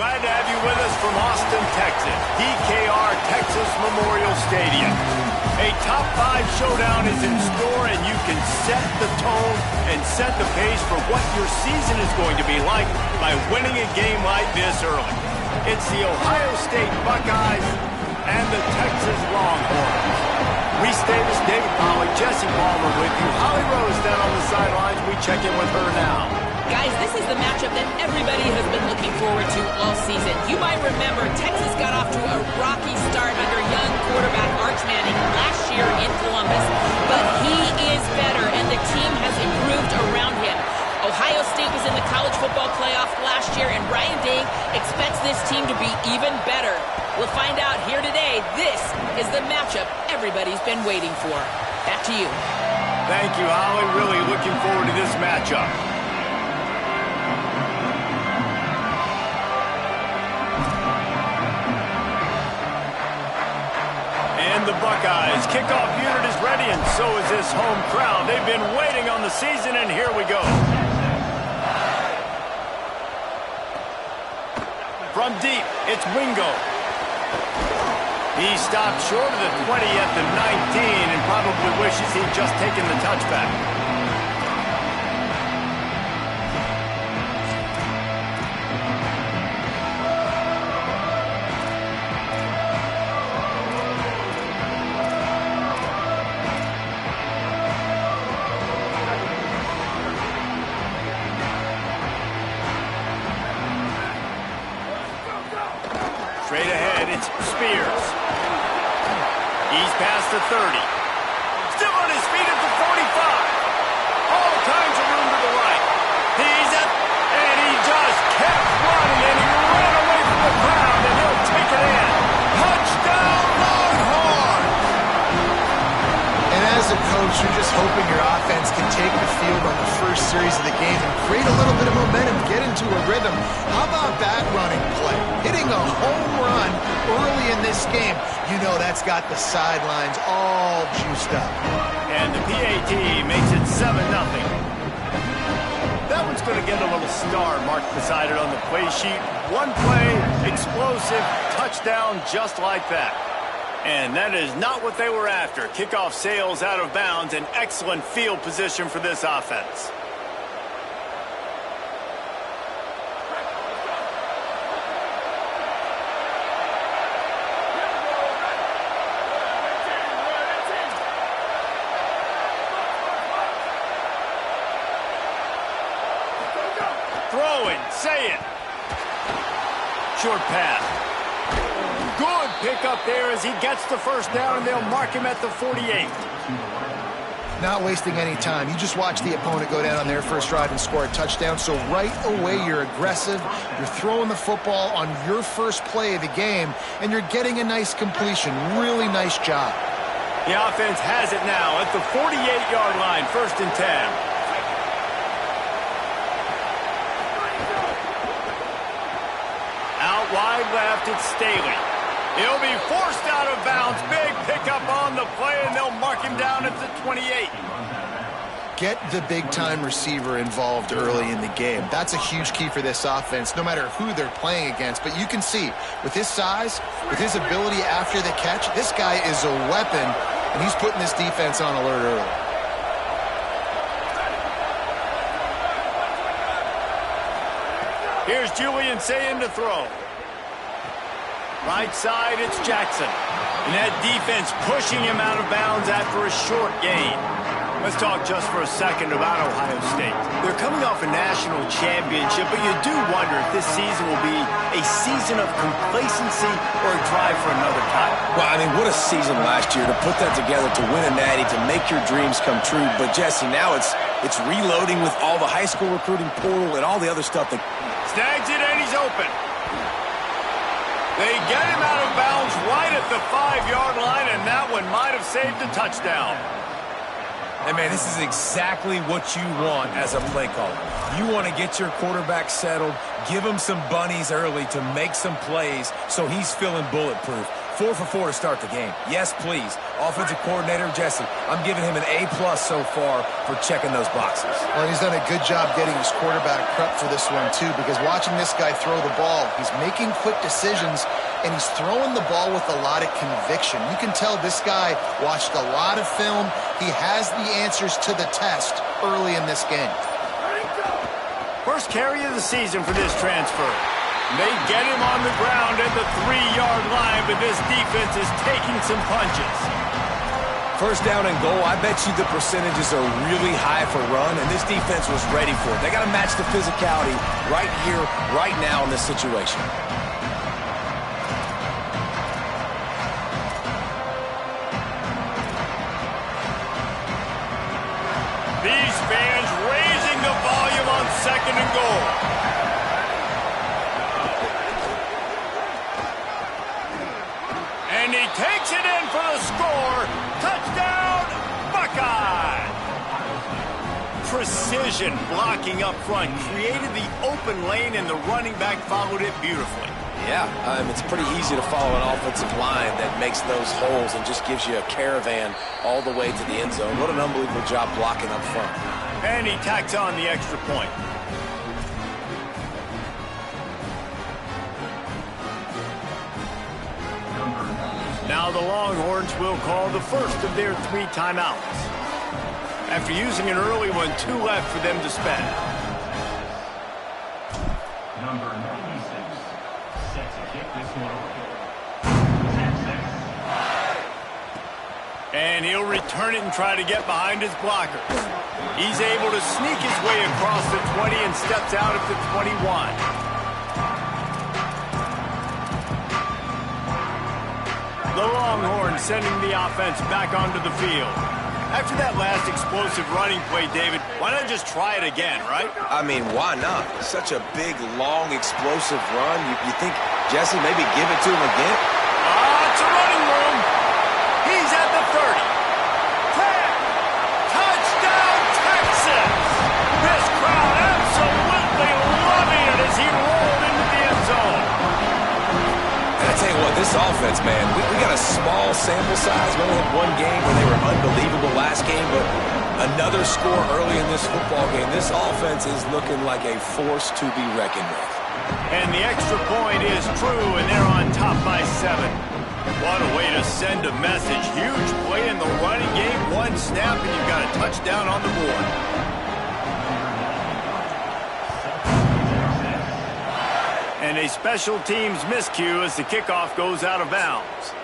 Glad to have you with us from Austin, Texas, DKR Texas Memorial Stadium. A top 5 showdown is in store, and you can set the tone and set the pace for what your season is going to be like by winning a game like this early. It's the Ohio State Buckeyes and the Texas Longhorns. Reese Davis, David Pollack, Jesse Palmer with you. Holly Rose down on the sidelines. We check in with her now. Guys, this is the matchup that everybody has been looking forward to all season. You might remember Texas got off to a rocky start under young quarterback Arch Manning last year in Columbus, but he is better, and the team has improved around him. Ohio State was in the college football playoff last year, and Ryan Day expects this team to be even better. We'll find out here today. This is the matchup everybody's been waiting for. Back to you. Thank you, Holly. Really looking forward to this matchup. And the Buckeyes kickoff unit is ready, and so is this home crowd. They've been waiting on the season, and here we go. From deep, it's Wingo. He stopped short of the 20 at the 19 and probably wishes he'd just taken the touchback. Straight ahead, it's Spears. He's past the 30. Still on his feet at the 45. All kinds of room to the right. He's up, and he just kept running, and he ran away from the crowd, and he'll take it in. Touchdown, Longhorn! And as a coach, you're just hoping your offense can take the field on the first series of the game and create a little bit of momentum, get into a rhythm. How about that running play? Hitting a home run early in this game. You know that's got the sidelines all juiced up. And the PAT makes it 7-0. That one's going to get a little star marked beside it on the play sheet. One play, explosive, touchdown just like that. And that is not what they were after. Kickoff sails out of bounds, an excellent field position for this offense. Throwing, say it. Short pass. Good pickup there as he gets the first down, and they'll mark him at the 48. Not wasting any time. You just watch the opponent go down on their first drive and score a touchdown. So right away, you're aggressive. You're throwing the football on your first play of the game, and you're getting a nice completion. Really nice job. The offense has it now at the 48-yard line, 1st and 10. Out wide left, it's Staley. He'll be forced out of bounds. Big pickup on the play, and they'll mark him down at the 28. Get the big-time receiver involved early in the game. That's a huge key for this offense, no matter who they're playing against. But you can see, with his size, with his ability after the catch, this guy is a weapon, and he's putting this defense on alert early. Here's Julian saying to throw. Right side, it's Jackson. And that defense pushing him out of bounds after a short gain. Let's talk just for a second about Ohio State. They're coming off a national championship, but you do wonder if this season will be a season of complacency or a drive for another title. Well, I mean, what a season last year to put that together, to win a natty, to make your dreams come true. But, Jesse, now it's reloading with all the high school recruiting portal and all the other stuff that... Snags it, and he's open. They get him out of bounds right at the 5-yard line, and that one might have saved a touchdown. And, man, this is exactly what you want as a play caller. You want to get your quarterback settled, give him some bunnies early to make some plays so he's feeling bulletproof. 4 for 4 to start the game. Yes, please. Offensive coordinator Jesse, I'm giving him an A+ so far for checking those boxes. Well, he's done a good job getting his quarterback prepped for this one, too, because watching this guy throw the ball, he's making quick decisions, and he's throwing the ball with a lot of conviction. You can tell this guy watched a lot of film. He has the answers to the test early in this game. First carry of the season for this transfer. They get him on the ground at the 3-yard line, but this defense is taking some punches. First down and goal, I bet you the percentages are really high for run, and this defense was ready for it. They got to match the physicality right here, right now in this situation. These fans raising the volume on 2nd and goal. And he takes it in for the score. Touchdown, Buckeye! Precision blocking up front created the open lane, and the running back followed it beautifully. Yeah, it's pretty easy to follow an offensive line that makes those holes and just gives you a caravan all the way to the end zone. What an unbelievable job blocking up front. And he tacks on the extra point. Now the Longhorns will call the first of their 3 timeouts. After using an early one, 2 left for them to spend. Number 96, set to kick this one off. And he'll return it and try to get behind his blockers. He's able to sneak his way across the 20 and steps out at the 21. The Longhorns sending the offense back onto the field. After that last explosive running play, David, why not just try it again, right? I mean, why not? Such a big, long, explosive run. You think, Jesse, maybe give it to him again? It's a running room. He's at the 30. 10. Touchdown, Texas! This crowd absolutely loving it as he rolled into the end zone. And I tell you what, this offense, man, we got a small sample size. We only had 1 game where they were unbelievable last game, but another score early in this football game. This offense is looking like a force to be reckoned with. And the extra point is true, and they're on top by 7. What a way to send a message. Huge play in the running game. 1 snap, and you've got a touchdown on the board. And a special teams miscue as the kickoff goes out of bounds.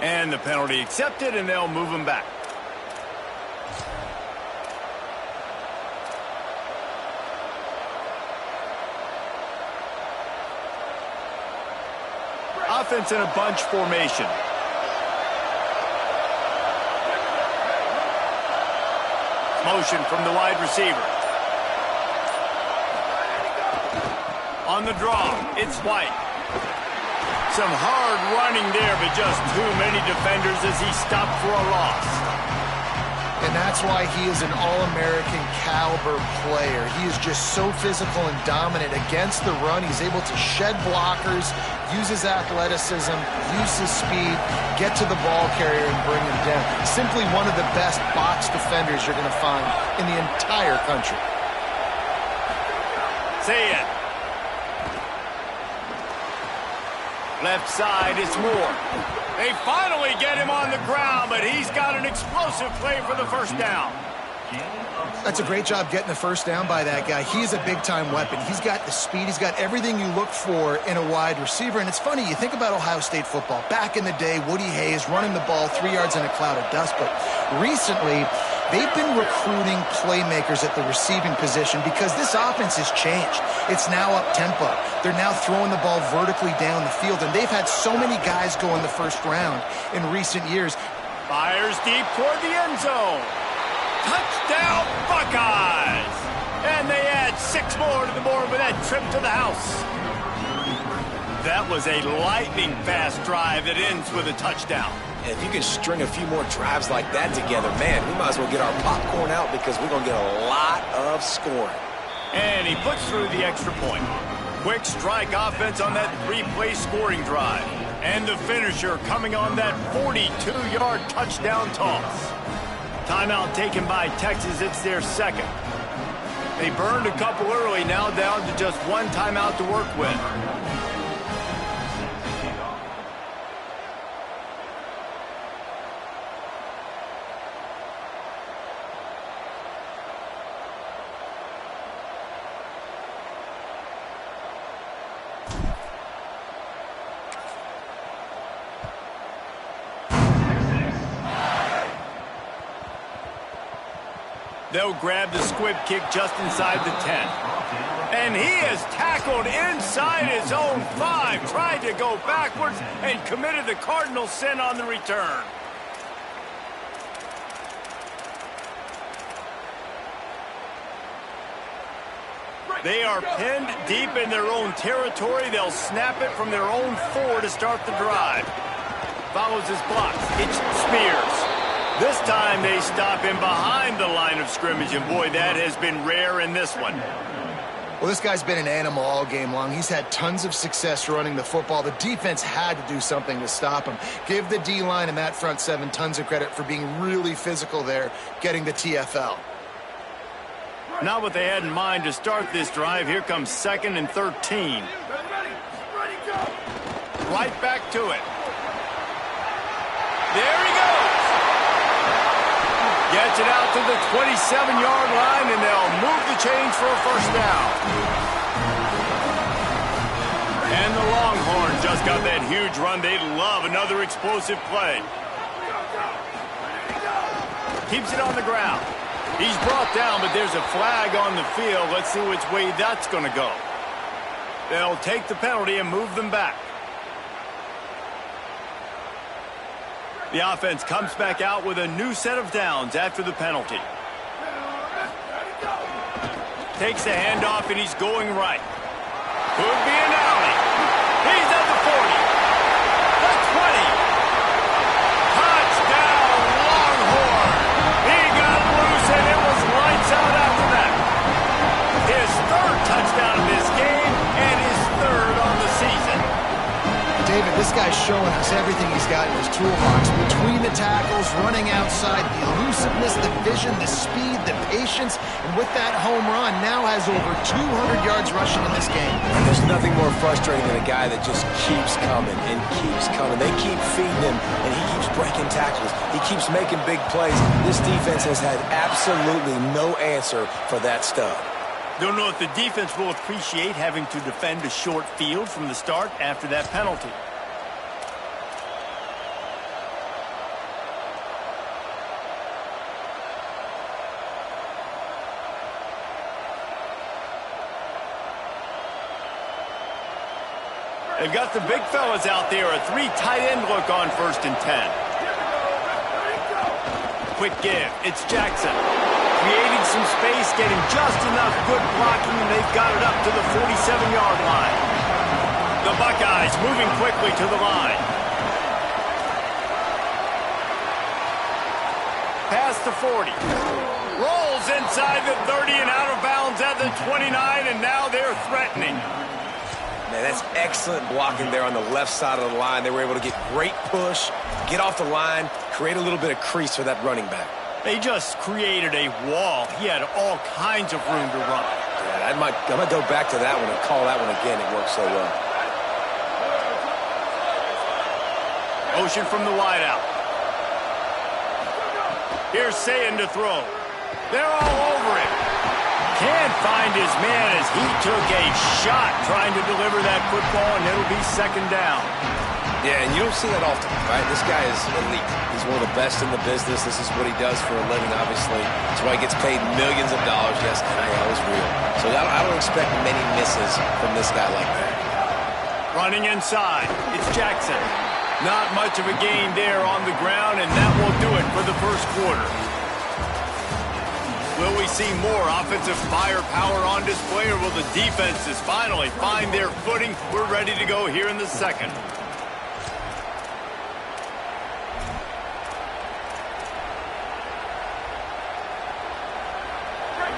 And the penalty accepted, and they'll move him back. Offense in a bunch formation. Motion from the wide receiver. On the draw, it's White. Some hard running there, but just too many defenders as he stopped for a loss. And that's why he is an All-American caliber player. He is just so physical and dominant against the run. He's able to shed blockers, use his athleticism, use his speed, get to the ball carrier and bring him down. Simply one of the best box defenders you're going to find in the entire country. Say it. Left side, it's Moore. They finally get him on the ground, but he's got an explosive play for the first down. That's a great job getting the first down by that guy. He's a big-time weapon. He's got the speed. He's got everything you look for in a wide receiver. And it's funny, you think about Ohio State football. Back in the day, Woody Hayes running the ball 3 yards in a cloud of dust. But recently, they've been recruiting playmakers at the receiving position because this offense has changed. It's now up-tempo. They're now throwing the ball vertically down the field. And they've had so many guys go in the first round in recent years. Fires deep toward the end zone. Touchdown, Buckeyes! And they add 6 more to the board with that trip to the house. That was a lightning-fast drive that ends with a touchdown. And if you can string a few more drives like that together, man, we might as well get our popcorn out because we're going to get a lot of scoring. And he puts through the extra point. Quick strike offense on that 3-play scoring drive. And the finisher coming on that 42-yard touchdown toss. Timeout taken by Texas. It's their second. They burned a couple early, now down to just one timeout to work with. They'll grab the squib kick just inside the 10. And he is tackled inside his own 5. Tried to go backwards and committed the cardinal sin on the return. They are pinned deep in their own territory. They'll snap it from their own 4 to start the drive. Follows his blocks. It's Spears. This time they stop him behind the line of scrimmage, and boy, that has been rare in this one. Well, this guy's been an animal all game long. He's had tons of success running the football. The defense had to do something to stop him. Give the D-line and that front 7 tons of credit for being really physical there, getting the TFL. Not what they had in mind to start this drive. Here comes 2nd and 13. Right back to it. There he goes. Gets it out to the 27-yard line, and they'll move the chains for a first down. And the Longhorns just got that huge run. They'd love another explosive play. Keeps it on the ground. He's brought down, but there's a flag on the field. Let's see which way that's going to go. They'll take the penalty and move them back. The offense comes back out with a new set of downs after the penalty. Takes the handoff, and he's going right. Could be an alley. He's at the 40. The 20. Touchdown, Longhorn. He got loose, and it was lights out after that. His 3rd touchdown of this game, and his 3rd on the season. David, this guy's showing us everything he's got in his toolbox. Between the tackles, running outside, the elusiveness, the vision, the speed, the patience, and with that home run, now has over 200 yards rushing in this game. And there's nothing more frustrating than a guy that just keeps coming and keeps coming. They keep feeding him, and he keeps breaking tackles. He keeps making big plays. This defense has had absolutely no answer for that stud. Don't know if the defense will appreciate having to defend a short field from the start after that penalty. They've got the big fellas out there. A 3 tight end look on 1st and 10. Quick give. It's Jackson. Creating some space, getting just enough good blocking, and they've got it up to the 47-yard line. The Buckeyes moving quickly to the line. Past the 40. Rolls inside the 30 and out of bounds at the 29, and now they're threatening. Man, that's excellent blocking there on the left side of the line. They were able to get great push, get off the line, create a little bit of crease for that running back. They just created a wall. He had all kinds of room to run. Yeah, I might go back to that one and call that one again. It worked so well. Motion from the wideout. Here's Sayin to throw. They're all over it. Can't find his man as he took a shot trying to deliver that football, and it'll be 2nd down. Yeah, and you don't see that often, right? This guy is elite. He's one of the best in the business. This is what he does for a living, obviously. That's why he gets paid millions of dollars. Yes, NIL is real. So I don't expect many misses from this guy like that. Running inside. It's Jackson. Not much of a gain there on the ground, and that will do it for the 1st quarter. Will we see more offensive firepower on display, or will the defenses finally find their footing? We're ready to go here in the 2nd.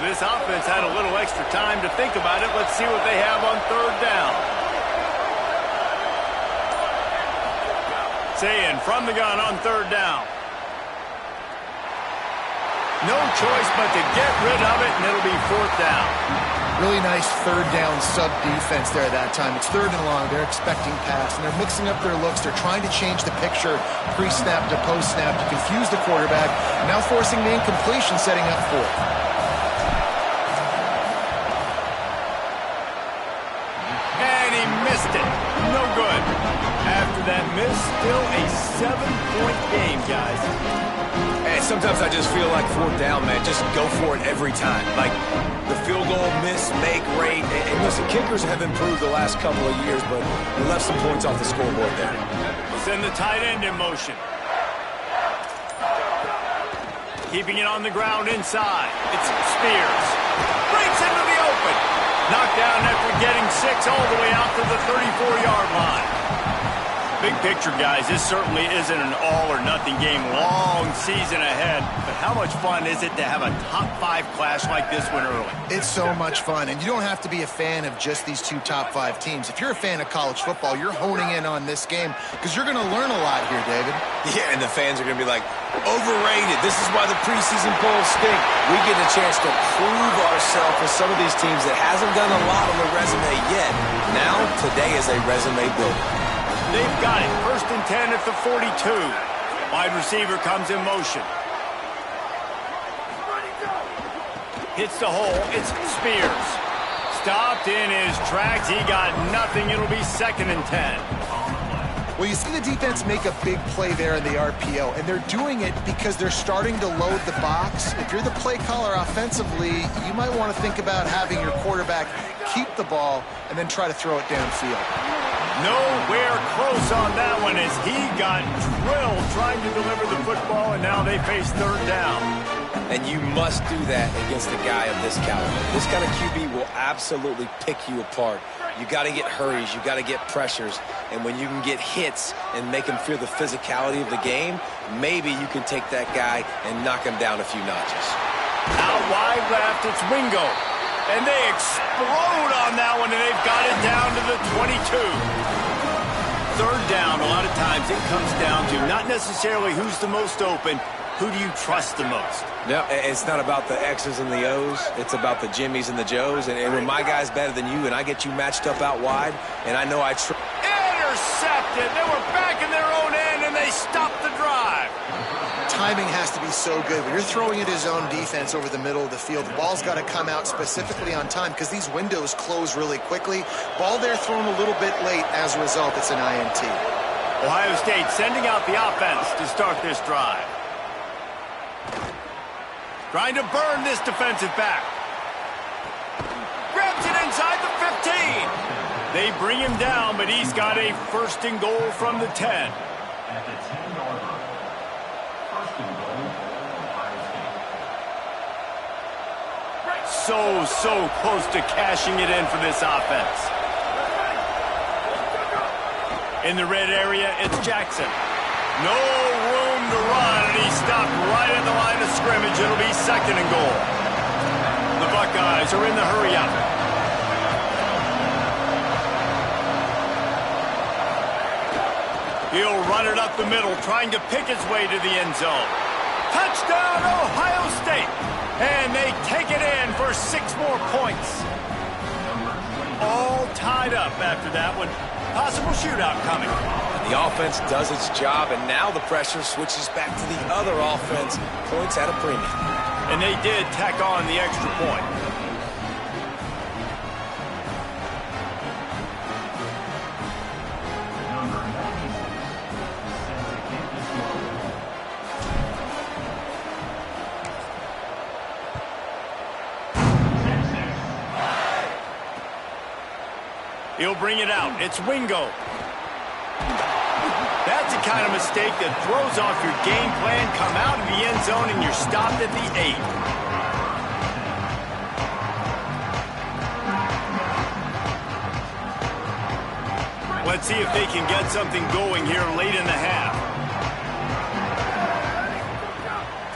This offense had a little extra time to think about it. Let's see what they have on 3rd down. saying from the gun on third down. No choice but to get rid of it, and it'll be fourth down. Really nice third down sub defense there that time. It's third and long. They're expecting pass, and they're mixing up their looks. They're trying to change the picture pre-snap to post-snap to confuse the quarterback, now forcing the incompletion, setting up fourth. And he missed it. No good. After that miss, still a 7-point game, guys. And sometimes I just feel like fourth down, man. Just go for it every time. Like the field goal, miss, make, rate. And listen, kickers have improved the last couple of years, but we left some points off the scoreboard there. Send the tight end in motion. Keeping it on the ground inside. It's Spears. Breaks into the open. Knocked down after getting 6 all the way out to the 34-yard line. Big picture, guys, this certainly isn't an all-or-nothing game. Long season ahead. But how much fun is it to have a top-5 clash like this one early? It's so much fun, and you don't have to be a fan of just these two top-5 teams. If you're a fan of college football, you're honing in on this game because you're going to learn a lot here, David. Yeah, and the fans are going to be like, overrated. This is why the preseason polls stink. We get a chance to prove ourselves with some of these teams that hasn't done a lot on the resume yet. Now, today is a resume builder. They've got it. First and 10 at the 42. Wide receiver comes in motion. Hits the hole. It's Spears. Stopped in his tracks. He got nothing. It'll be second and 10. Well, you see the defense make a big play there in the RPO, and they're doing it because they're starting to load the box. If you're the play caller offensively, you might want to think about having your quarterback keep the ball and then try to throw it downfield. Nowhere close on that one as he got drilled trying to deliver the football, and now they face third down. And you must do that against a guy of this caliber. This kind of QB will absolutely pick you apart. You got to get hurries, you got to get pressures, and when you can get hits and make him feel the physicality of the game, maybe you can take that guy and knock him down a few notches. Out wide left, it's Wingo. And they explode on that one, and they've got it down to the 22. Third down, a lot of times it comes down to not necessarily who's the most open, who do you trust the most? No, it's not about the X's and the O's. It's about the Jimmies and the Joes. And when my guy's better than you and I get you matched up out wide, and I know Intercepted. They were back in their own end, and they stopped the drive. Timing has to be so good. When you're throwing it his own defense over the middle of the field, the ball's got to come out specifically on time because these windows close really quickly. Ball there thrown a little bit late. As a result, it's an INT. Ohio State sending out the offense to start this drive. Trying to burn this defensive back. Grabs it inside the 15. They bring him down, but he's got a first and goal from the 10. At the 10-yard line. First and goal, Ohio State. So close to cashing it in for this offense. In the red area, it's Jackson. No room to run, and he stopped right at the line of scrimmage. It'll be second and goal. The Buckeyes are in the hurry up. He'll run it up the middle, trying to pick his way to the end zone. Touchdown, Ohio State! And they take it in for 6 more points. All tied up after that one. Possible shootout coming. The offense does its job, and now the pressure switches back to the other offense. Points at a premium. And they did tack on the extra point. Number 96, set to kick this one. He'll bring it out. It's Wingo. That's the kind of mistake that throws off your game plan. Come out of the end zone and you're stopped at the 8. Let's see if they can get something going here late in the half.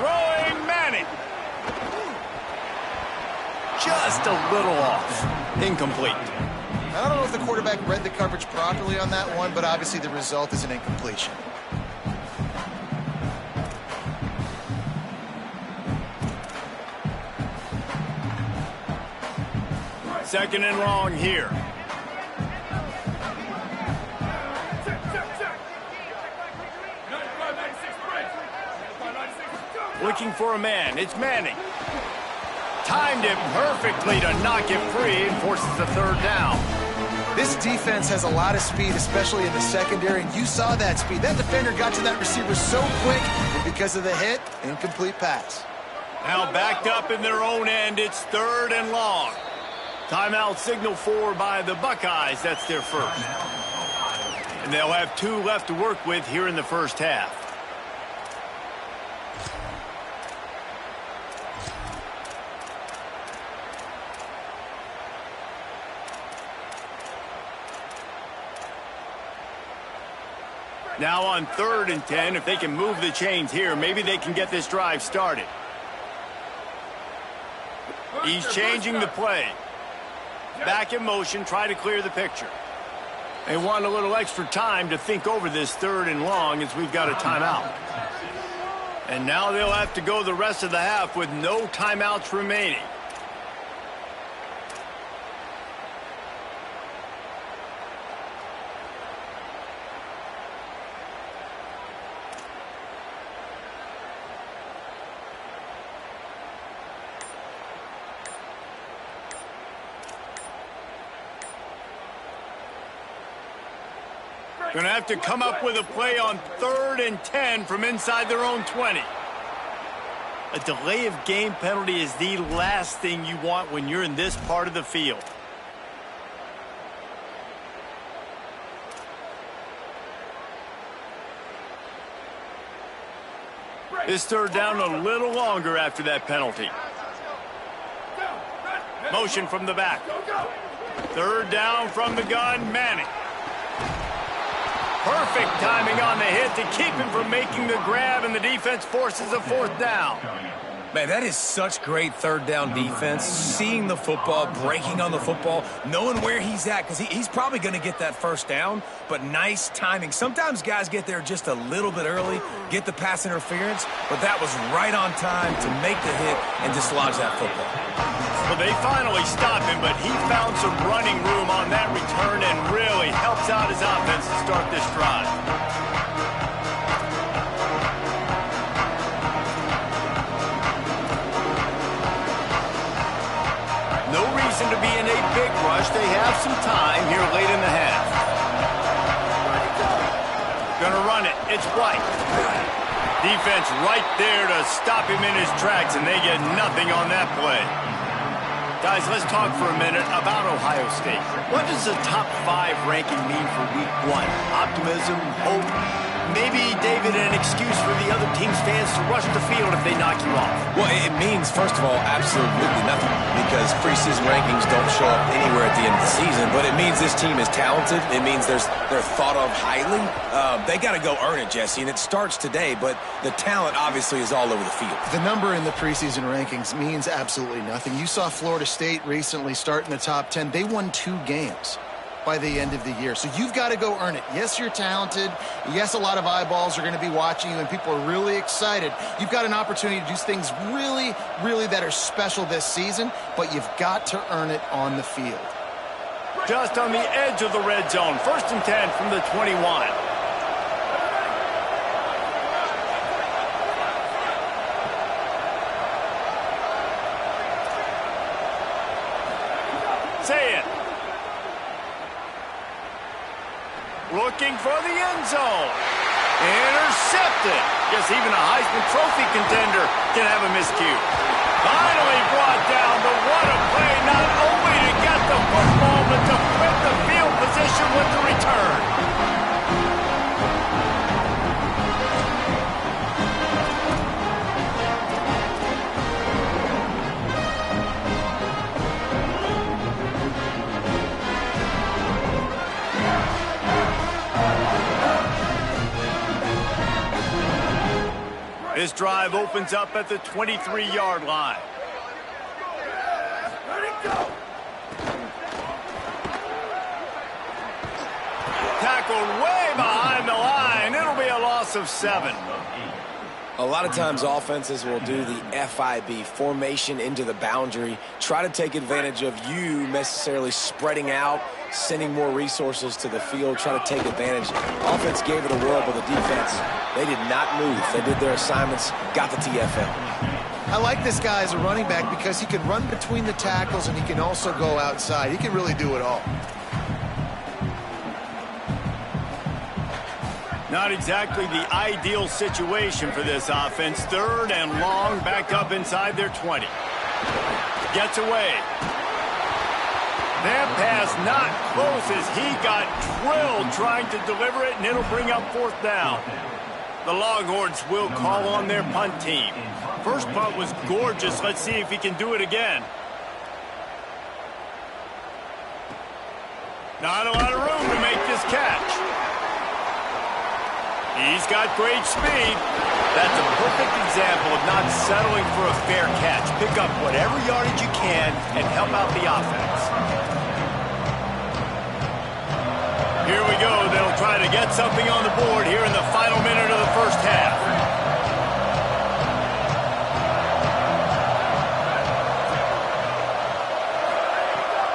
Throwing Manning. Just a little off. Incomplete. I don't know if the quarterback read the coverage properly on that one, but obviously the result is an incompletion. 2nd and long here. Looking for a man. It's Manning. Timed it perfectly to knock it free and forces the 3rd down. This defense has a lot of speed, especially in the secondary, and you saw that speed. That defender got to that receiver so quick, and because of the hit, incomplete pass. Now backed up in their own end, it's 3rd and long. Timeout signal forward by the Buckeyes. That's their first. And they'll have 2 left to work with here in the first half. Now on 3rd and 10, if they can move the chains here, maybe they can get this drive started. He's changing the play. Back in motion, try to clear the picture. They want a little extra time to think over this 3rd and long as we've got a timeout. And now they'll have to go the rest of the half with no timeouts remaining. Going to have to come up with a play on 3rd and 10 from inside their own 20. A delay of game penalty is the last thing you want when you're in this part of the field. This 3rd down a little longer after that penalty. Motion from the back. 3rd down from the gun, Manning. Perfect timing on the hit to keep him from making the grab, and the defense forces a 4th down. Man, that is such great 3rd down defense. Seeing the football, breaking on the football, knowing where he's at, because he's probably going to get that 1st down, but nice timing. Sometimes guys get there just a little bit early, get the pass interference, but that was right on time to make the hit and dislodge that football. Well, they finally stopped him, but he found some running room on that return and really helps out his offense to start this drive. No reason to be in a big rush. They have some time here late in the half. Gonna run it. It's White. Defense right there to stop him in his tracks, and they get nothing on that play. Guys, let's talk for a minute about Ohio State. What does the top 5 ranking mean for week 1? Optimism, hope, maybe, David, an excuse for the other team's fans to rush the field if they knock you off? Well, it means, first of all, absolutely nothing, because preseason rankings don't show up anywhere at the end of the season, but it means this team is talented. It means they're thought of highly. They got to go earn it, Jesse, and it starts today, but the talent obviously is all over the field. The number in the preseason rankings means absolutely nothing. You saw Florida State recently start in the top 10. They won 2 games by the end of the year. So you've got to go earn it. Yes, you're talented. Yes, a lot of eyeballs are going to be watching you, and people are really excited. You've got an opportunity to do things really, really that are special this season, but you've got to earn it on the field. Just on the edge of the red zone. 1st and 10 from the 21. Say it. Looking for the end zone. Intercepted. Guess even a Heisman Trophy contender can have a miscue. Finally brought down, but what a play, not only to get the football, but to put the field position with the return. This drive opens up at the 23-yard line. Tackled way behind the line. It'll be a loss of 7. A lot of times offenses will do the FIB, formation into the boundary, try to take advantage of you necessarily spreading out, sending more resources to the field, try to take advantage. Offense gave it a whirl, but the defense, they did not move. They did their assignments, got the TFL. I like this guy as a running back because he can run between the tackles and he can also go outside. He can really do it all. Not exactly the ideal situation for this offense. 3rd and long, back up inside their 20. Gets away. That pass not close as he got drilled trying to deliver it, and it'll bring up 4th down. The Longhorns will call on their punt team. First punt was gorgeous. Let's see if he can do it again. Not a lot of room to make this catch. He's got great speed. That's a perfect example of not settling for a fair catch. Pick up whatever yardage you can and help out the offense. Here we go. They'll try to get something on the board here in the final minute of the first half.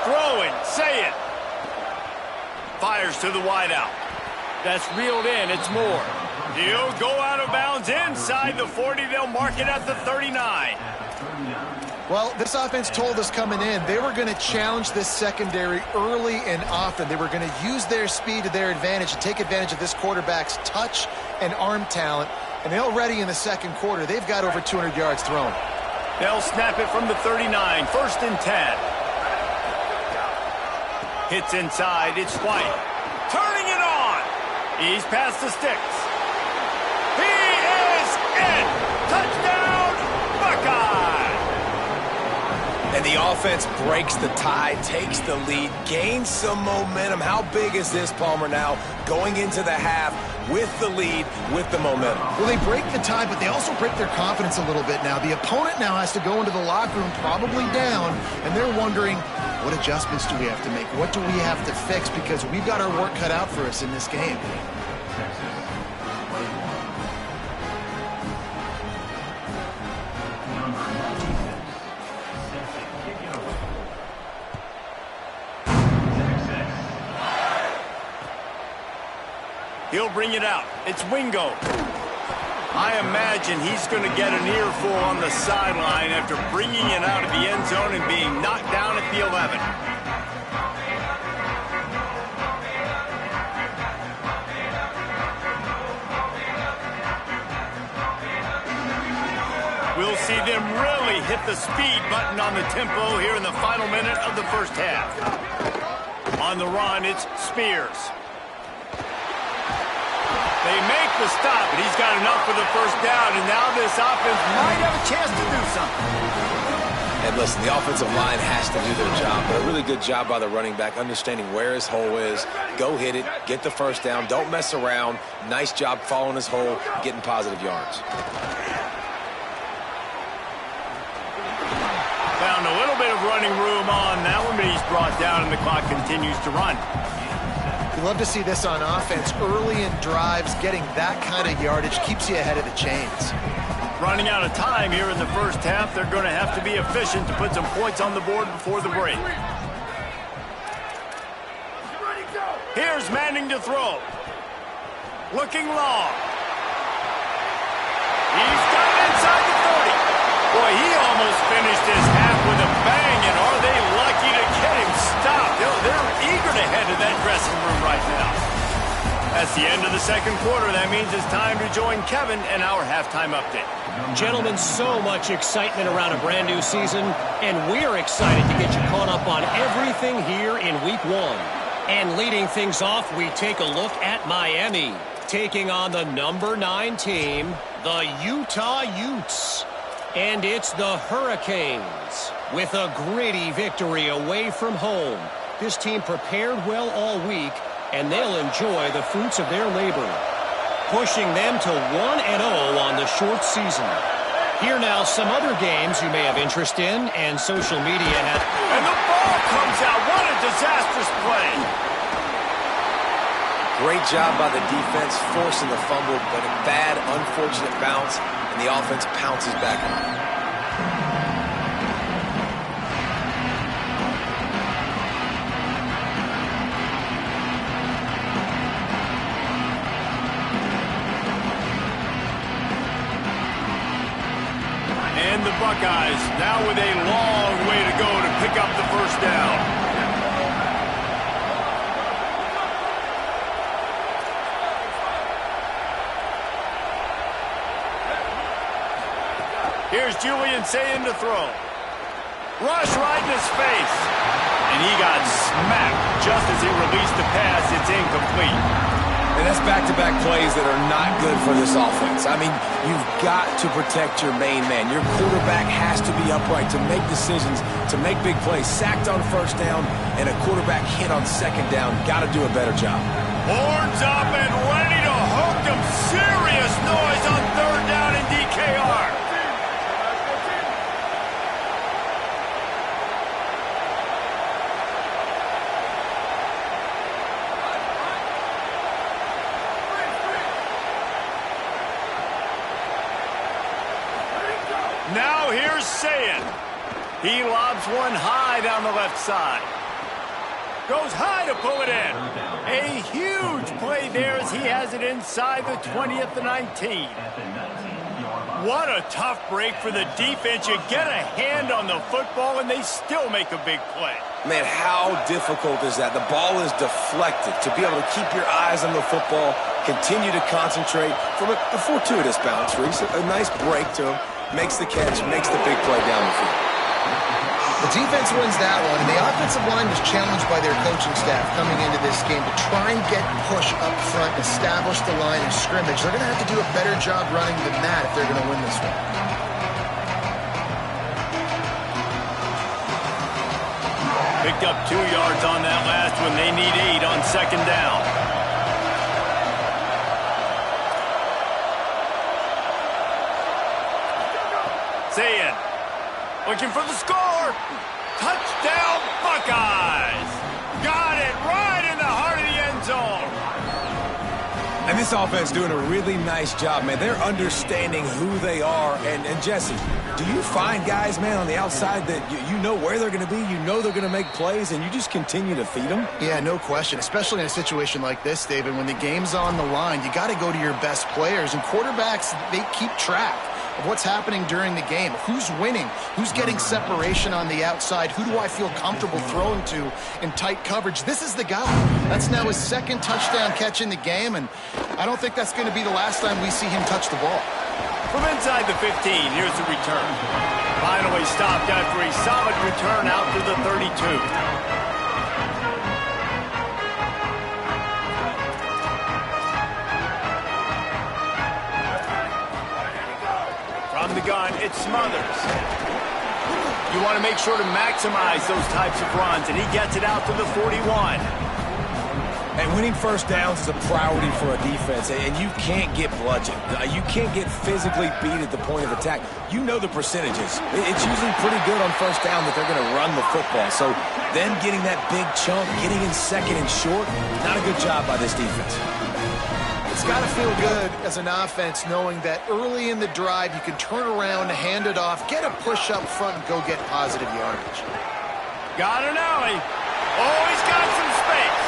Throwing. Say it. Fires to the wideout. That's reeled in. It's Moore. He'll go out of bounds inside the 40. They'll mark it at the 39. Well, this offense told us coming in they were going to challenge this secondary early and often. They were going to use their speed to their advantage and take advantage of this quarterback's touch and arm talent. And already in the second quarter, they've got over 200 yards thrown. They'll snap it from the 39. 1st and 10. Hits inside. It's White. Turning it on. He's past the sticks. He is in. Touchdown, Buckeye. And the offense breaks the tie, takes the lead, gains some momentum. How big is this, Palmer, now going into the half with the lead, with the momentum? Well, they break the tie, but they also break their confidence a little bit now. The opponent now has to go into the locker room probably down, and they're wondering, what adjustments do we have to make? What do we have to fix? Because we've got our work cut out for us in this game. He'll bring it out. It's Wingo. I imagine he's going to get an earful on the sideline after bringing it out of the end zone and being knocked down at the 11. We'll see them really hit the speed button on the tempo here in the final minute of the first half. On the run, it's Spears. They make the stop, and he's got enough for the first down, and now this offense might have a chance to do something. And listen, the offensive line has to do their job, but a really good job by the running back, understanding where his hole is. Go hit it, get the first down, don't mess around. Nice job following his hole, getting positive yards. Found a little bit of running room on that one, but he's brought down, and the clock continues to run. You love to see this on offense. Early in drives, getting that kind of yardage keeps you ahead of the chains. Running out of time here in the first half. They're going to have to be efficient to put some points on the board before the break. Here's Manning to throw. Looking long. He's got it inside the 30. Boy, he almost finished his half with a bang, and are they lucky to get him stopped? They're eager to head to that dressing room right now. That's the end of the second quarter. That means it's time to join Kevin and our halftime update. Gentlemen, so much excitement around a brand new season, and we're excited to get you caught up on everything here in Week 1. And leading things off, we take a look at Miami, taking on the number 9 team, the Utah Utes. And it's the Hurricanes. With a gritty victory away from home, this team prepared well all week, and they'll enjoy the fruits of their labor, pushing them to 1-0 on the short season. Here now some other games you may have interest in, and social media has... And the ball comes out. What a disastrous play. Great job by the defense, forcing the fumble, but a bad, unfortunate bounce, and the offense pounces back on it. And the Buckeyes now with a long way to go to pick up the first down. Here's Julian saying to throw. Rush right in his face. And he got smacked just as he released the pass. It's incomplete. And that's back-to-back plays that are not good for this offense. I mean, you've got to protect your main man. Your quarterback has to be upright to make decisions, to make big plays. Sacked on first down and a quarterback hit on second down. Got to do a better job. Horns up and ready to hook them. Serious noise on third down in DKR. Now here's Sayin. He lobs one high down the left side. Goes high to pull it in. A huge play there as he has it inside the 20 at the 19. What a tough break for the defense. You get a hand on the football and they still make a big play. Man, how difficult is that? The ball is deflected. To be able to keep your eyes on the football, continue to concentrate from a fortuitous bounce, Reese. A nice break to him. Makes the catch, makes the big play down the field. The defense wins that one, and the offensive line was challenged by their coaching staff coming into this game to try and get push up front, establish the line of scrimmage. They're going to have to do a better job running than that if they're going to win this one. Picked up 2 yards on that last one. They need 8 on second down. Sayin, looking for the score. Touchdown, Buckeyes. Got it right in the heart of the end zone. And this offense doing a really nice job, man. They're understanding who they are. And Jesse, do you find guys, man, on the outside that you know where they're going to be, you know they're going to make plays, and you just continue to feed them? Yeah, no question, especially in a situation like this, David. When the game's on the line, you got to go to your best players. And quarterbacks, they keep track of what's happening during the game. Who's winning? Who's getting separation on the outside? Who do I feel comfortable throwing to in tight coverage? This is the guy. That's now his second touchdown catch in the game, and I don't think that's going to be the last time we see him touch the ball. From inside the 15, here's the return. Finally stopped after a solid return out to the 32. From the gun, it's Smothers. You want to make sure to maximize those types of runs, and he gets it out to the 41. And winning first downs is a priority for a defense, and you can't get bludgeoned. You can't get physically beat at the point of attack. You know the percentages. It's usually pretty good on first down that they're going to run the football. So them getting that big chunk, getting in second and short, not a good job by this defense. It's got to feel good as an offense knowing that early in the drive you can turn around, hand it off, get a push up front, and go get positive yardage. Got an alley. Oh, he's got some space.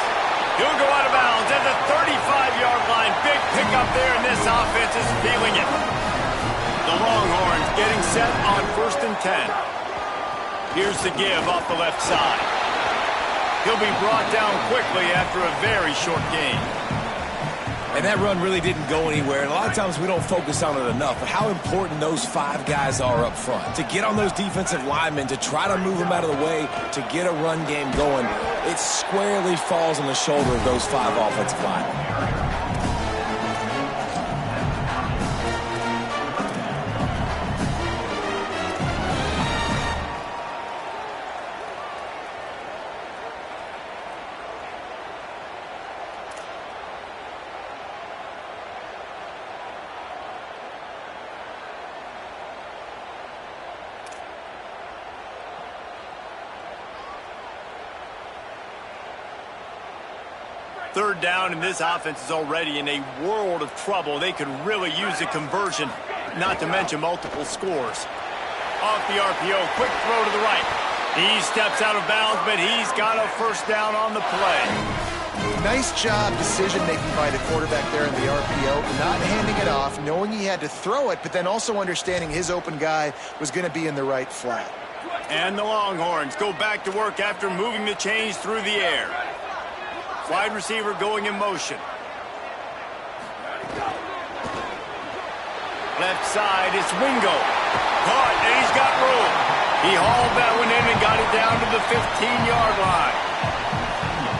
He'll go out of bounds at the 35-yard line. Big pickup there, and this offense is feeling it. The Longhorns getting set on 1st and 10. Here's the give off the left side. He'll be brought down quickly after a very short game. And that run really didn't go anywhere. And a lot of times we don't focus on it enough. But how important those 5 guys are up front. To get on those defensive linemen, to try to move them out of the way, to get a run game going, it squarely falls on the shoulder of those 5 offensive linemen. Third down, and this offense is already in a world of trouble. They could really use a conversion, not to mention multiple scores. Off the RPO, quick throw to the right. He steps out of bounds, but he's got a first down on the play. Nice job decision-making by the quarterback there in the RPO, not handing it off, knowing he had to throw it, but then also understanding his open guy was going to be in the right flat. And the Longhorns go back to work after moving the chains through the air. Wide receiver going in motion. Left side, it's Wingo. Caught, and he's got room. He hauled that one in and got it down to the 15-yard line.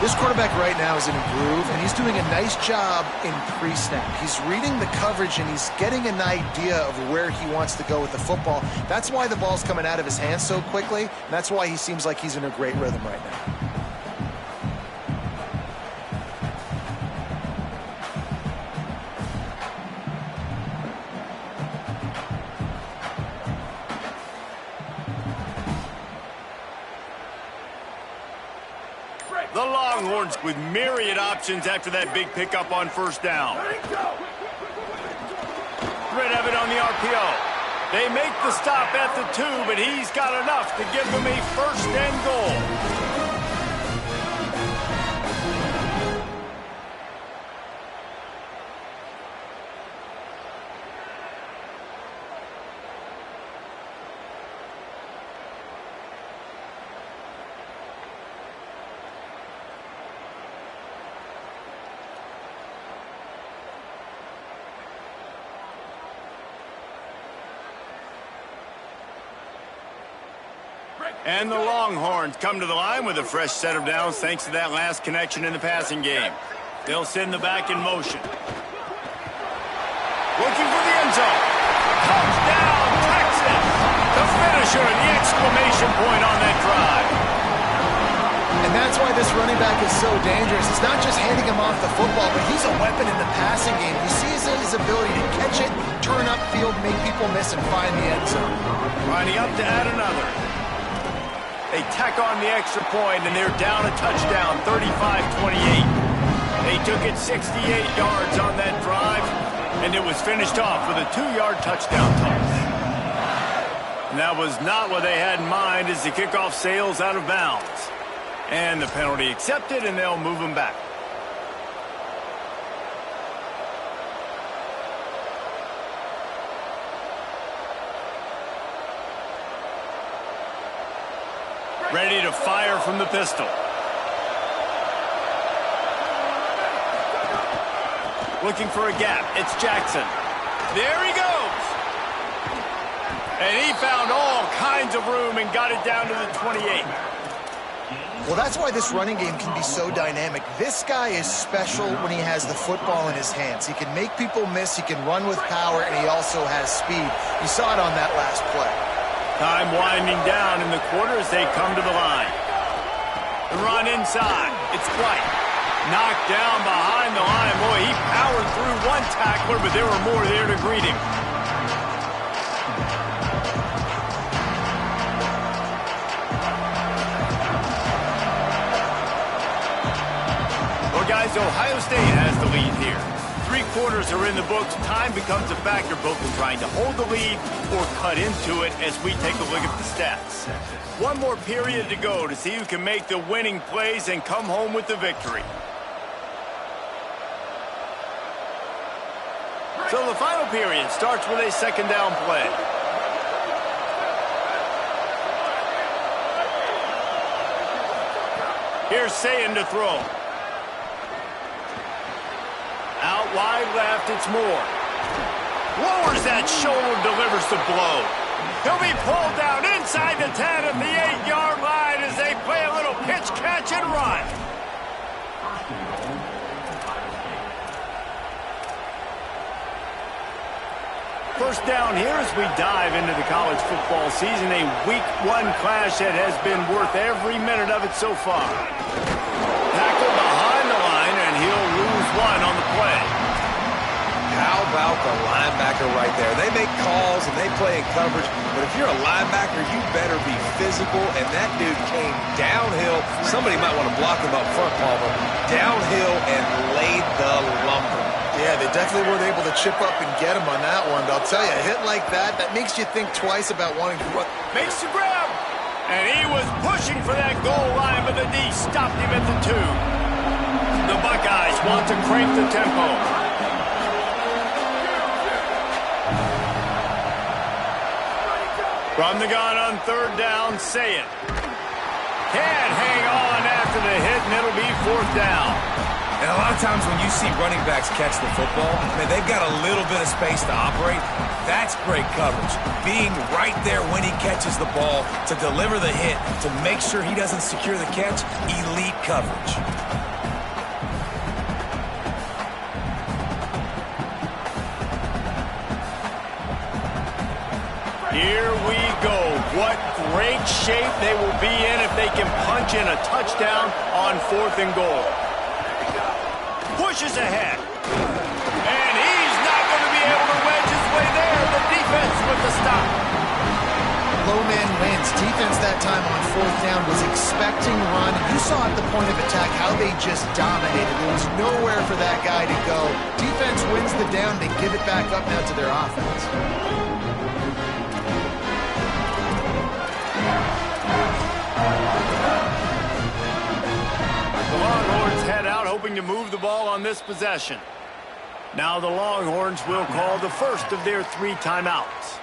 This quarterback right now is in a groove, and he's doing a nice job in pre-snap. He's reading the coverage, and he's getting an idea of where he wants to go with the football. That's why the ball's coming out of his hands so quickly, and that's why he seems like he's in a great rhythm right now. The Longhorns with myriad options after that big pickup on first down. Threat of it on the RPO. They make the stop at the 2, but he's got enough to give them a first and goal. And the Longhorns come to the line with a fresh set of downs thanks to that last connection in the passing game. They'll send the back in motion. Looking for the end zone. Touchdown, Texas! The finisher, the exclamation point on that drive. And that's why this running back is so dangerous. It's not just handing him off the football, but he's a weapon in the passing game. He sees his ability to catch it, turn upfield, make people miss, and find the end zone. Lining up to add another. They tack on the extra point, and they're down a touchdown, 35-28. They took it 68 yards on that drive, and it was finished off with a 2-yard touchdown toss. And that was not what they had in mind as the kickoff sails out of bounds. And the penalty accepted, and they'll move him back. Ready to fire from the pistol. Looking for a gap. It's Jackson. There he goes. And he found all kinds of room and got it down to the 28. Well, that's why this running game can be so dynamic. This guy is special when he has the football in his hands. He can make people miss, he can run with power, and he also has speed. You saw it on that last play. Time winding down in the quarter as they come to the line. The run inside. It's White. Knocked down behind the line. Boy, he powered through one tackler, but there were more there to greet him. Well, guys, Ohio State has the lead here. 3 quarters are in the books. Time becomes a factor both in trying to hold the lead or cut into it as we take a look at the stats. One more period to go to see who can make the winning plays and come home with the victory. So the final period starts with a second down play. Here's Sayin to throw. Out wide left, it's Moore. Lowers that shoulder, delivers the blow. He'll be pulled down inside the 10 at the 8-yard line as they play a little pitch, catch, and run. First down here as we dive into the college football season. A week 1 clash that has been worth every minute of it so far. Tackle behind the line, and he'll lose 1 on the play. How about the linebacker right there? They make calls and they play in coverage, but if you're a linebacker, you better be physical, and that dude came downhill. Somebody might want to block him up front, Palmer. downhill and laid the lumber. Yeah, they definitely weren't able to chip up and get him on that one. But I'll tell you, a hit like that, that makes you think twice about wanting to run. Makes the grab. And he was pushing for that goal line, but the D stopped him at the 2. The Buckeyes want to crank the tempo. From the gun on 3rd down, say it. Can't hang on after the hit, and it'll be 4th down. And a lot of times when you see running backs catch the football, man, they've got a little bit of space to operate. That's great coverage. Being right there when he catches the ball to deliver the hit, to make sure he doesn't secure the catch, elite coverage. Here we go. What great shape they will be in if they can punch in a touchdown on 4th and goal. Pushes ahead. And he's not going to be able to wedge his way there. The defense with the stop. Low man wins. Defense that time on 4th down was expecting run. You saw at the point of attack how they just dominated. There was nowhere for that guy to go. Defense wins the down. They give it back up now to their offense. The Longhorns head out hoping to move the ball on this possession. Now the Longhorns will call the first of their 3 timeouts.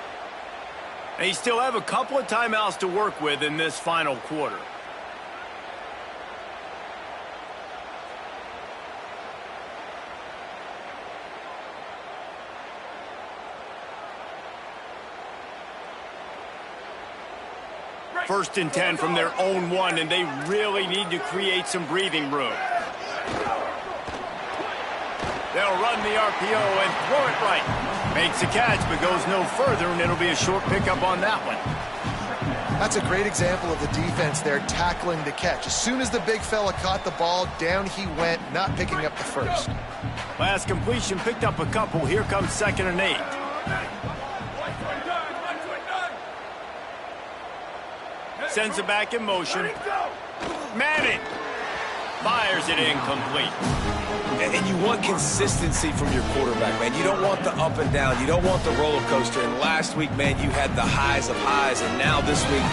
They still have a couple of timeouts to work with in this final quarter. First and 10 from their own 1, and they really need to create some breathing room. They'll run the RPO and throw it right. Makes a catch, but goes no further, and it'll be a short pickup on that one. That's a great example of the defense there tackling the catch. As soon as the big fella caught the ball, down he went, not picking up the first. Last completion picked up a couple. Here comes 2nd and 8. Sends it back in motion. Manning fires it incomplete. And you want consistency from your quarterback, man. You don't want the up and down. You don't want the roller coaster. And last week, man, you had the highs of highs. And now this week,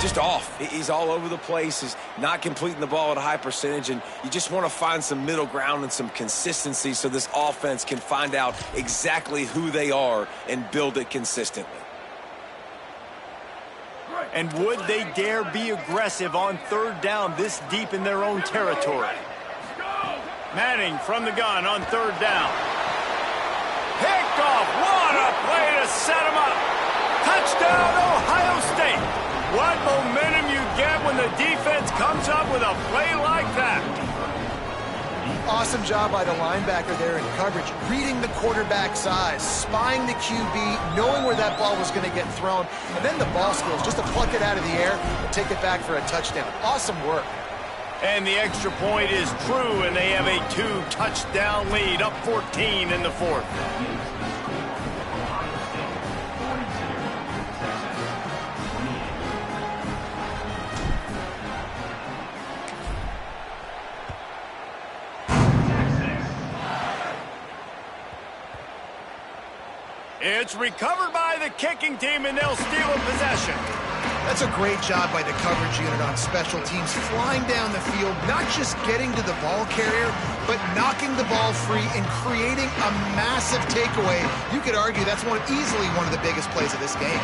just off. He's all over the place. He's not completing the ball at a high percentage. And you just want to find some middle ground and some consistency so this offense can find out exactly who they are and build it consistently. And would they dare be aggressive on 3rd down this deep in their own territory? Manning from the gun on 3rd down. Picked off. What a play to set him up. Touchdown, Ohio State. What momentum you get when the defense comes up with a play like that. Awesome job by the linebacker there in coverage, reading the quarterback's eyes, spying the QB, knowing where that ball was going to get thrown, and then the ball skills just to pluck it out of the air and take it back for a touchdown. Awesome work. And the extra point is true, and they have a 2-touchdown lead, up 14 in the 4th. It's recovered by the kicking team, and they'll steal a possession. That's a great job by the coverage unit on special teams, flying down the field, not just getting to the ball carrier, but knocking the ball free and creating a massive takeaway. You could argue that's easily one of the biggest plays of this game.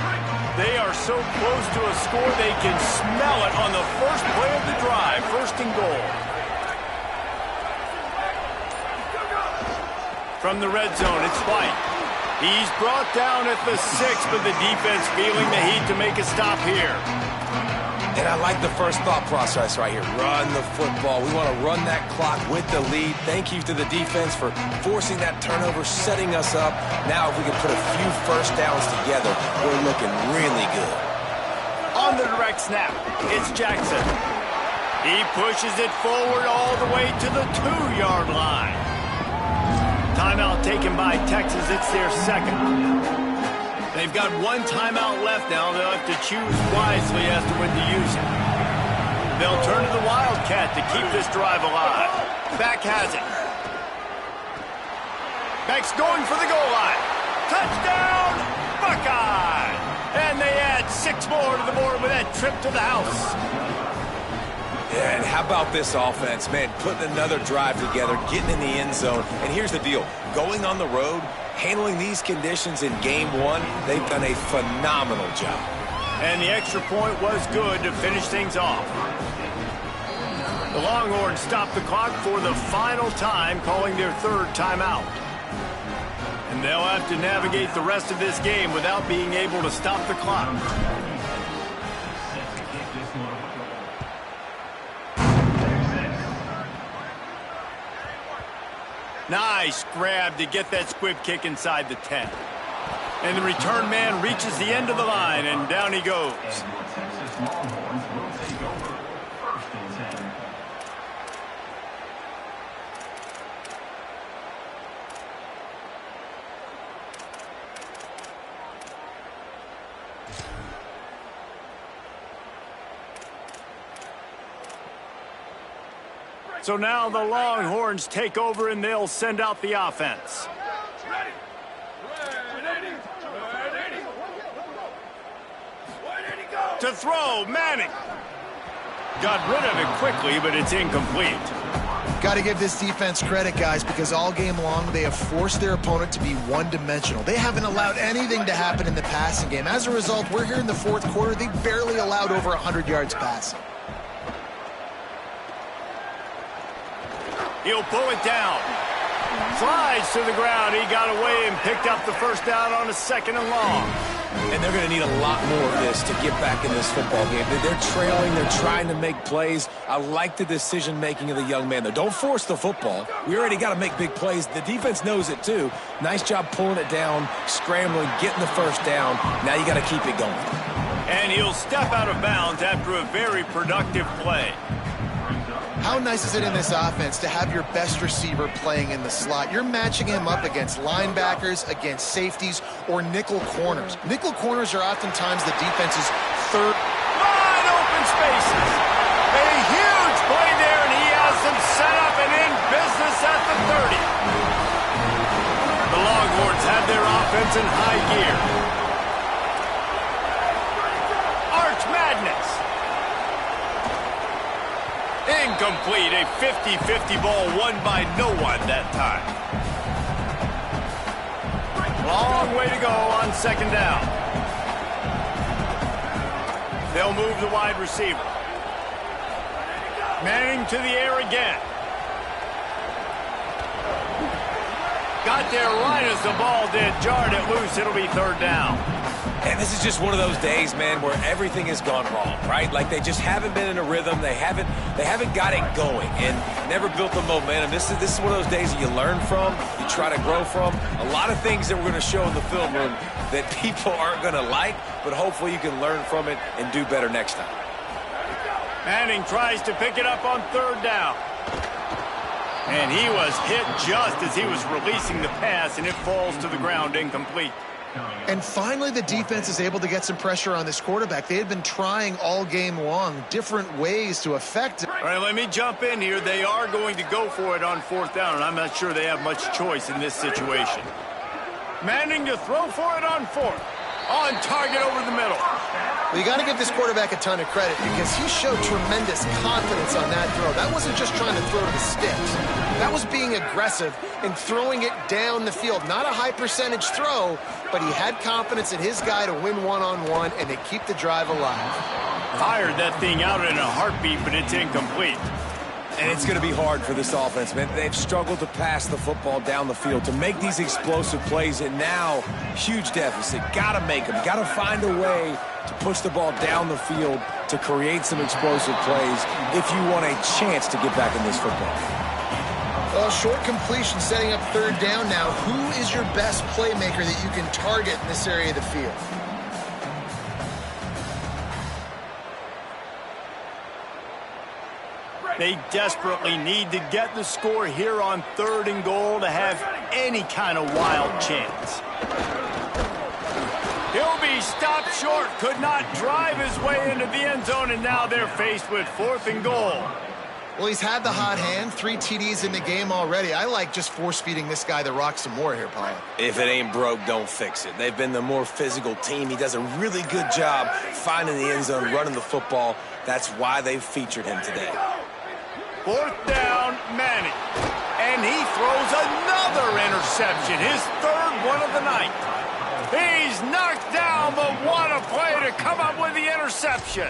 They are so close to a score, they can smell it on the first play of the drive, 1st and goal. From the red zone, it's White. He's brought down at the 6, but the defense feeling the heat to make a stop here. And I like the first thought process right here. Run the football. We want to run that clock with the lead. Thank you to the defense for forcing that turnover, setting us up. Now if we can put a few first downs together, we're looking really good. On the direct snap, it's Jackson. He pushes it forward all the way to the 2-yard line. Timeout taken by Texas. It's their 2nd. They've got 1 timeout left now. They'll have to choose wisely as to when to use it. They'll turn to the Wildcat to keep this drive alive. Back has it. Back's going for the goal line. Touchdown, Buckeye! And they add 6 more to the board with that trip to the house. Yeah, and how about this offense, man, putting another drive together, getting in the end zone. And here's the deal. Going on the road, handling these conditions in game 1, they've done a phenomenal job. And the extra point was good to finish things off. The Longhorns stopped the clock for the final time, calling their 3rd timeout. And they'll have to navigate the rest of this game without being able to stop the clock. Nice grab to get that squib kick inside the 10. And the return man reaches the end of the line, and down he goes. Texas Longhorns will take over 1st and 10. So now the Longhorns take over, and they'll send out the offense. To throw, Manning. Got rid of it quickly, but it's incomplete. Got to give this defense credit, guys, because all game long they have forced their opponent to be one-dimensional. They haven't allowed anything to happen in the passing game. As a result, we're here in the 4th quarter. They barely allowed over 100 yards passing. He'll pull it down. Slides to the ground. He got away and picked up the 1st down on a 2nd and long. And they're going to need a lot more of this to get back in this football game. They're trailing. They're trying to make plays. I like the decision-making of the young man, though. Don't force the football. We already got to make big plays. The defense knows it, too. Nice job pulling it down, scrambling, getting the 1st down. Now you got to keep it going. And he'll step out of bounds after a very productive play. How nice is it in this offense to have your best receiver playing in the slot? You're matching him up against linebackers, against safeties, or nickel corners. Nickel corners are oftentimes the defense's 3rd. Wide open spaces. A huge play there, and he has them set up and in business at the 30. The Longhorns have their offense in high gear. Arch Madness. Incomplete, a 50-50 ball won by no one that time. Long way to go on 2nd down. They'll move the wide receiver. Manning to the air again. Got there right as the ball did. Jarred it loose. It'll be 3rd down. And this is just one of those days, man, where everything has gone wrong, right? Like they just haven't been in a rhythm. They haven't got it going and never built the momentum. This is one of those days that you learn from, you try to grow from. A lot of things that we're going to show in the film room that people aren't going to like, but hopefully you can learn from it and do better next time. Manning tries to pick it up on 3rd down. And he was hit just as he was releasing the pass, and it falls to the ground incomplete. And finally, the defense is able to get some pressure on this quarterback. They had been trying all game long different ways to affect it. All right, let me jump in here. They are going to go for it on 4th down, and I'm not sure they have much choice in this situation. Manning to throw for it on 4th. On target over the middle. Well, you got to give this quarterback a ton of credit because he showed tremendous confidence on that throw. That wasn't just trying to throw to the sticks. That was being aggressive and throwing it down the field. Not a high percentage throw, but he had confidence in his guy to win one-on-one and to keep the drive alive. Fired that thing out in a heartbeat, but it's incomplete. And it's going to be hard for this offense, man. They've struggled to pass the football down the field, to make these explosive plays, and now huge deficit. Got to make them. Got to find a way to push the ball down the field to create some explosive plays if you want a chance to get back in this football. Well, short completion setting up 3rd down now. Who is your best playmaker that you can target in this area of the field? They desperately need to get the score here on 3rd and goal to have any kind of wild chance. He'll be stopped short. Could not drive his way into the end zone, and now they're faced with 4th and goal. Well, he's had the hot hand, 3 TDs in the game already. I like just force-feeding this guy the rock some more here, Pyle. If it ain't broke, don't fix it. They've been the more physical team. He does a really good job finding the end zone, running the football. That's why they've featured him today. 4th down, Manning. And he throws another interception, his 3rd one of the night. He's knocked down, but what a play to come up with the interception.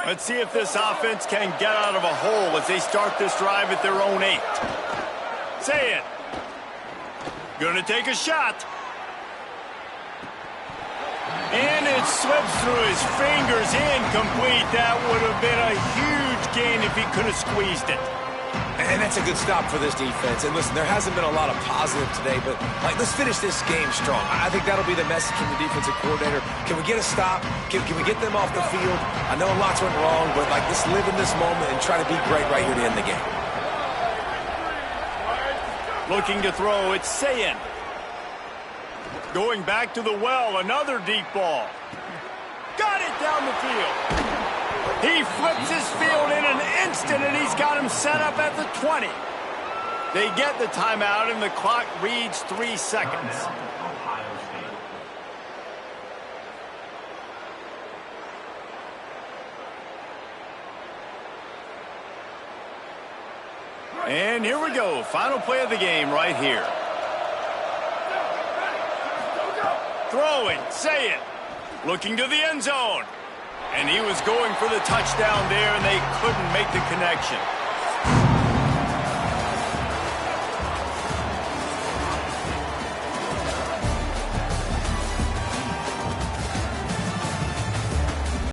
Let's see if this offense can get out of a hole as they start this drive at their own 8. Say it. Gonna take a shot. And it slips through his fingers, incomplete. That would have been a huge gain if he could have squeezed it. And that's a good stop for this defense. And listen, there hasn't been a lot of positive today, but let's finish this game strong. I think that'll be the message from the defensive coordinator. Can we get a stop? Can we get them off the field? I know lots went wrong, but let's live in this moment and try to be great right here to end the game. Looking to throw, it's Sayin. Going back to the well, another deep ball. Got it down the field. He flips his field in an instant, and he's got him set up at the 20. They get the timeout, and the clock reads 3 seconds. And here we go. Final play of the game right here. Throwing, say it. Looking to the end zone. And he was going for the touchdown there, and they couldn't make the connection.